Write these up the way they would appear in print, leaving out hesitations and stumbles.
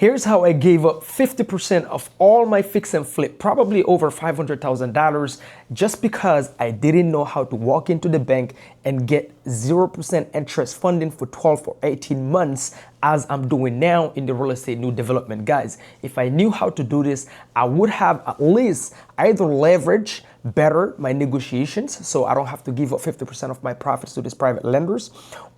Here's how I gave up 50% of all my fix and flip, probably over $500,000, just because I didn't know how to walk into the bank and get 0% interest funding for 12 or 18 months as I'm doing now in the real estate new development. Guys, if I knew how to do this, I would have at least either leverage better my negotiations so I don't have to give up 50% of my profits to these private lenders,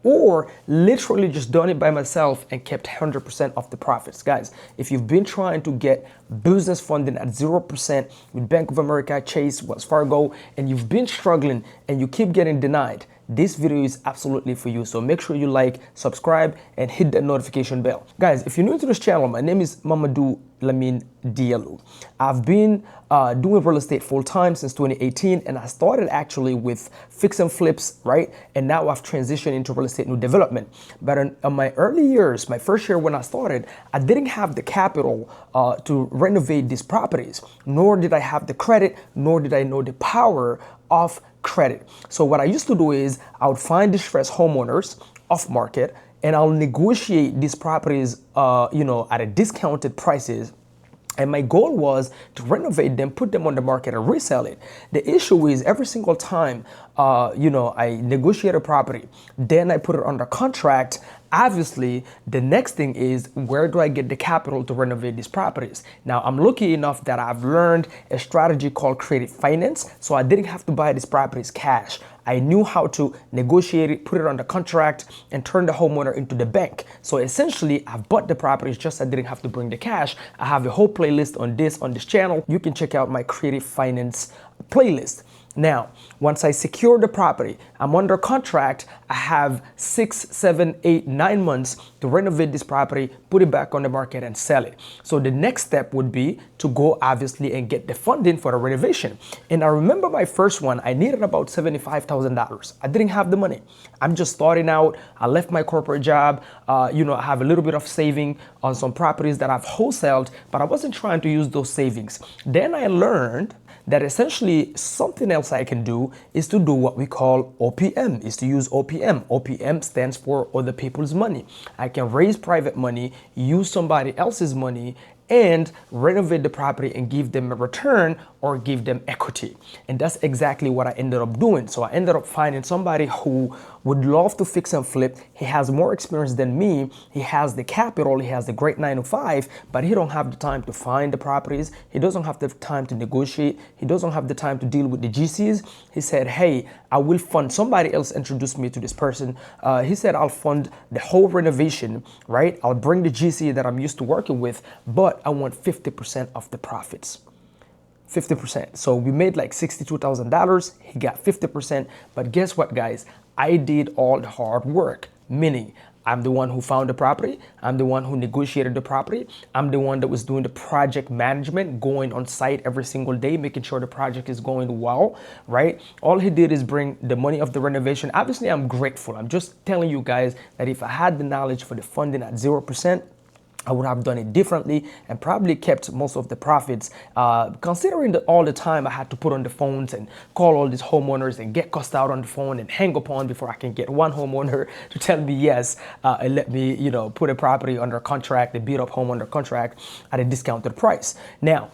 or literally just done it by myself and kept 100% of the profits. Guys, if you've been trying to get business funding at 0% with Bank of America, Chase, Wells Fargo, and you've been struggling and you keep getting denied, this video is absolutely for you. So make sure you like, subscribe, and hit that notification bell. Guys, if you're new to this channel, my name is Mamadou Diallo. I've been doing real estate full time since 2018, and I started actually with fix and flips, right? And now I've transitioned into real estate new development. But in my early years, my first year when I started, I didn't have the capital to renovate these properties, nor did I have the credit, nor did I know the power of credit. So what I used to do is I would find distressed homeowners off market, and I'll negotiate these properties, at a discounted prices. And my goal was to renovate them, put them on the market, and resell it. The issue is every single time, I negotiate a property, then I put it under contract. Obviously, the next thing is, where do I get the capital to renovate these properties? Now, I'm lucky enough that I've learned a strategy called creative finance, so I didn't have to buy these properties cash. I knew how to negotiate it, put it under contract, and turn the homeowner into the bank. So essentially, I've bought the properties, just I didn't have to bring the cash. I have a whole playlist on this channel. You can check out my creative finance playlist. Now, once I secure the property, I'm under contract, I have 6, 7, 8, 9 months to renovate this property, put it back on the market, and sell it. So the next step would be to go obviously and get the funding for the renovation. And I remember my first one, I needed about $75,000. I didn't have the money. I'm just starting out. I left my corporate job. I have a little bit of saving on some properties that I've wholesaled, but I wasn't trying to use those savings. Then I learned that essentially something else I can do is to do what we call OPM, is to use OPM. OPM stands for other people's money. I can raise private money, use somebody else's money, and renovate the property and give them a return or give them equity. And that's exactly what I ended up doing. So I ended up finding somebody who would love to fix and flip. He has more experience than me. He has the capital. He has the great 9 to 5, but he don't have the time to find the properties. He doesn't have the time to negotiate. He doesn't have the time to deal with the GCs. He said, hey, I will fund. Somebody else introduced me to this person. He said, I'll fund the whole renovation, right? I'll bring the GC that I'm used to working with, but I want 50% of the profits. 50%. So we made like $62,000. He got 50%. But guess what, guys? I did all the hard work, meaning I'm the one who found the property. I'm the one who negotiated the property. I'm the one that was doing the project management, going on site every single day, making sure the project is going well, right? All he did is bring the money of the renovation. Obviously, I'm grateful. I'm just telling you guys that if I had the knowledge for the funding at 0%, I would have done it differently and probably kept most of the profits, considering that all the time I had to put on the phones and call all these homeowners and get cussed out on the phone and hang up on before I can get one homeowner to tell me yes and let me, put a property under contract, the beat up home under contract at a discounted price. Now,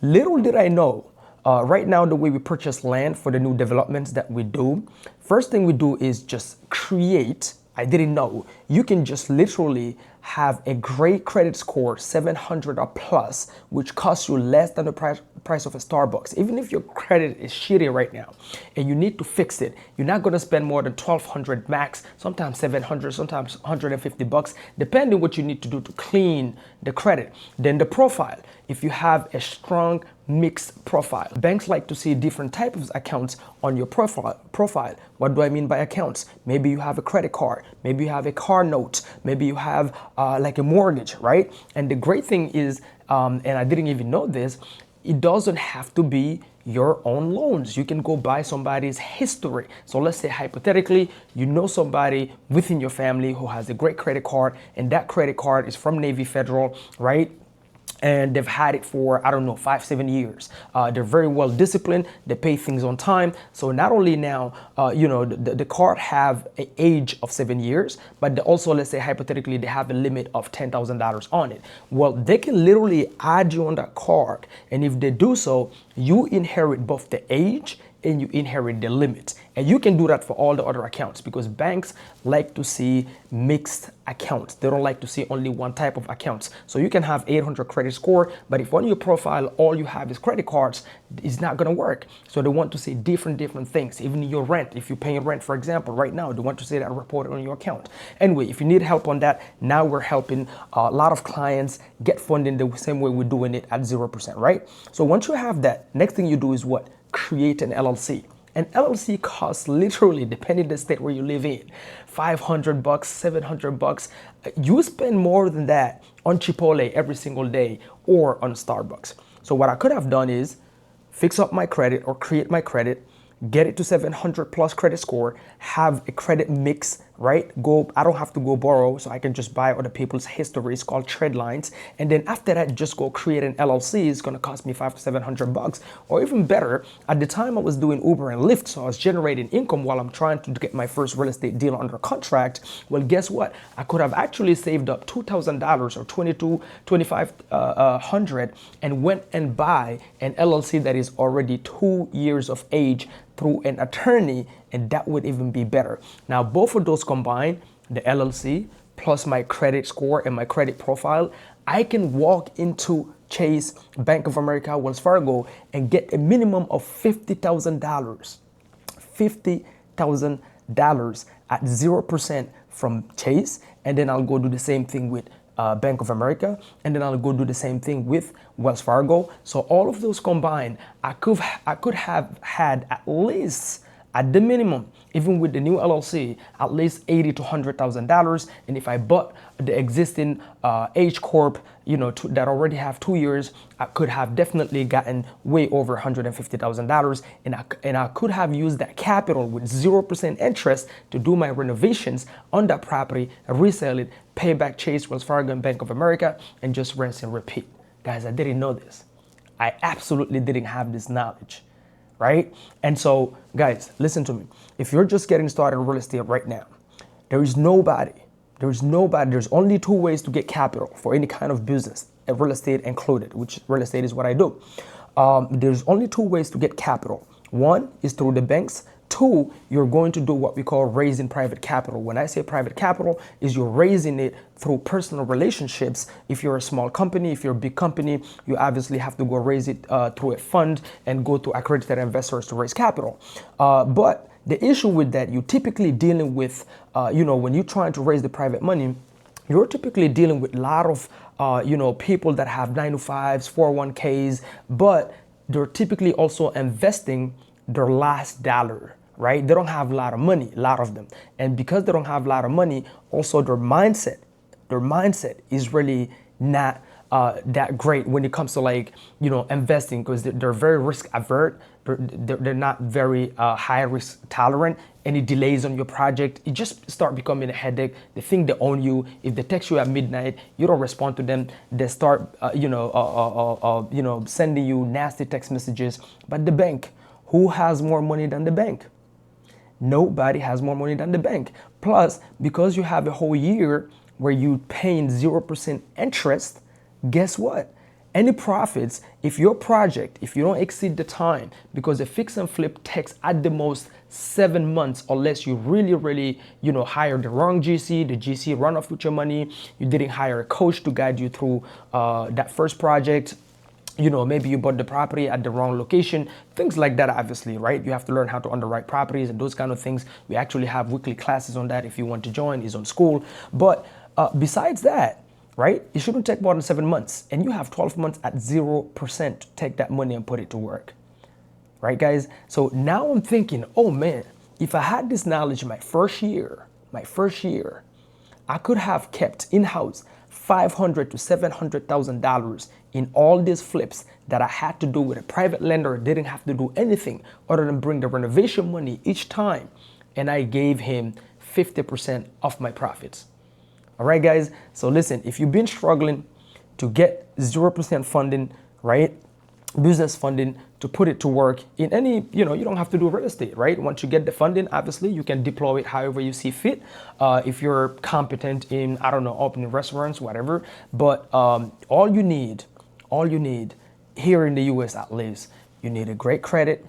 little did I know, right now, the way we purchase land for the new developments that we do, first thing we do is just create. I didn't know. You can just literally have a great credit score, 700 or plus, which costs you less than the price of a Starbucks. Even if your credit is shitty right now and you need to fix it, you're not going to spend more than 1,200 max, sometimes 700, sometimes 150 bucks, depending what you need to do to clean the credit. Then the profile. If you have a strong mixed profile, banks like to see different types of accounts on your profile. What do I mean by accounts? Maybe you have a credit card, maybe you have a car note, maybe you have like a mortgage, right? And the great thing is, and I didn't even know this, it doesn't have to be your own loans. You can go buy somebody's history. So let's say hypothetically, you know somebody within your family who has a great credit card, and that credit card is from Navy Federal, right? and they've had it for, I don't know, 5-7 years. They're very well disciplined. They pay things on time. So not only now, the card have an age of 7 years, but they also, let's say hypothetically, they have a limit of $10,000 on it. Well, they can literally add you on that card, and if they do so, you inherit both the age and you inherit the limit. And you can do that for all the other accounts, because banks like to see mixed accounts. They don't like to see only one type of accounts. So you can have 800 credit score, but if on your profile all you have is credit cards, it's not gonna work. So they want to see different things. Even your rent, if you're paying rent, for example, right now, they want to see that reported on your account. Anyway, if you need help on that, now we're helping a lot of clients get funding the same way we're doing it at 0%, right? So once you have that, next thing you do is what? Create an LLC. An LLC costs literally, depending on the state where you live in, $500, $700. You spend more than that on Chipotle every single day or on Starbucks. So what I could have done is fix up my credit or create my credit, get it to 700 plus credit score, have a credit mix, right? I don't have to go borrow, so I can just buy other people's histories called trade lines. And then after that, just go create an LLC. It's gonna cost me $500 to $700, or even better. At the time I was doing Uber and Lyft, so I was generating income while I'm trying to get my first real estate deal under contract. Well, guess what? I could have actually saved up $2,000 or $2,500 and went and buy an LLC that is already 2 years of age through an attorney, and that would even be better. Now, both of those combined, the LLC plus my credit score and my credit profile, I can walk into Chase, Bank of America, Wells Fargo, and get a minimum of $50,000. $50,000 at 0% from Chase, and then I'll go do the same thing with Bank of America, and then I'll go do the same thing with Wells Fargo. So all of those combined, I could have had at least, at the minimum, even with the new LLC, at least $80,000 to $100,000. And if I bought the existing H Corp, that already have 2 years, I could have definitely gotten way over $150,000. And I could have used that capital with 0% interest to do my renovations on that property, resell it, pay back Chase, Wells Fargo, and Bank of America, and just rinse and repeat. Guys, I didn't know this. I absolutely didn't have this knowledge. Right? And so, guys, listen to me. If you're just getting started in real estate right now, there's only two ways to get capital for any kind of business, real estate included, which real estate is what I do. There's only two ways to get capital. One is through the banks. Two, you're going to do what we call raising private capital. When I say private capital, is you're raising it through personal relationships. If you're a small company, if you're a big company, you obviously have to go raise it through a fund and go to accredited investors to raise capital. But the issue with that, you're typically dealing with, when you're trying to raise the private money, you're typically dealing with a lot of, people that have 9-to-5s, 401ks, but they're typically also investing their last dollar. Right? They don't have a lot of money, a lot of them. And because they don't have a lot of money, also their mindset is really not that great when it comes to investing, because they're very risk averse. They're not very high risk tolerant. Any delays on your project, it just start becoming a headache. They think they own you. If they text you at midnight, you don't respond to them. They start, sending you nasty text messages. But the bank, who has more money than the bank? Nobody has more money than the bank. Plus, because you have a whole year where you're paying 0% interest, guess what? Any profits, if you don't exceed the time, because a fix and flip takes at the most 7 months, unless you really, hire the wrong GC, the GC run off with your money, you didn't hire a coach to guide you through that first project. Maybe you bought the property at the wrong location, things like that, obviously, right? You have to learn how to underwrite properties and those kind of things. We actually have weekly classes on that. If you want to join, is on school. But besides that, right, it shouldn't take more than 7 months. And you have 12 months at 0% to take that money and put it to work. Right, guys? So now I'm thinking, oh man, if I had this knowledge my first year, I could have kept in-house $500,000 to $700,000 in all these flips that I had to do with a private lender. Didn't have to do anything other than bring the renovation money each time, and I gave him 50% of my profits. All right, guys. So listen, if you've been struggling to get 0% funding, right? Business funding to put it to work in any, you don't have to do real estate, right? Once you get the funding, obviously you can deploy it however you see fit. If you're competent in, I don't know, opening restaurants, whatever. But all you need here in the US at least, you need a great credit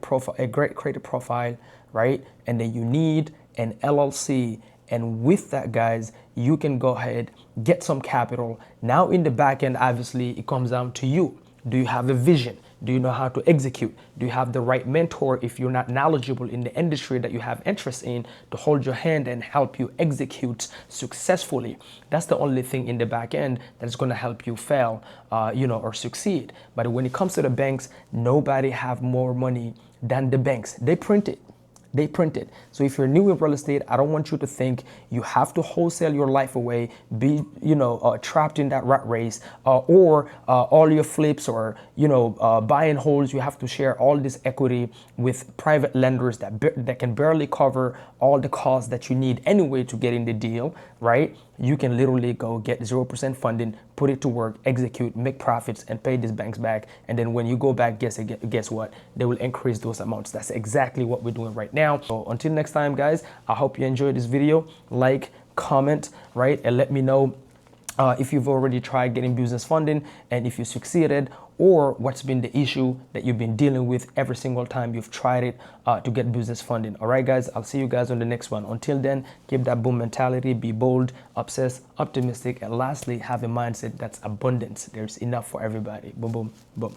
profile, right? And then you need an LLC. And with that, guys, you can go ahead, get some capital. Now in the back end, obviously, it comes down to you. Do you have a vision? Do you know how to execute? Do you have the right mentor if you're not knowledgeable in the industry that you have interest in to hold your hand and help you execute successfully? That's the only thing in the back end that's going to help you fail, or succeed. But when it comes to the banks, nobody have more money than the banks. They print it. So if you're new in real estate, I don't want you to think you have to wholesale your life away, be, trapped in that rat race, or all your flips or, buy and holds. You have to share all this equity with private lenders that can barely cover all the costs that you need anyway to get in the deal, right? You can literally go get 0% funding, put it to work, execute, make profits, and pay these banks back. And then when you go back, guess what? They will increase those amounts. That's exactly what we're doing right now. So until next time, guys, I hope you enjoyed this video. Like, comment, right? And let me know if you've already tried getting business funding and if you succeeded, or what's been the issue that you've been dealing with every single time you've tried it to get business funding. All right, guys, I'll see you guys on the next one. Until then, keep that boom mentality, be bold, obsessed, optimistic, and lastly, have a mindset that's abundance. There's enough for everybody. Boom, boom, boom.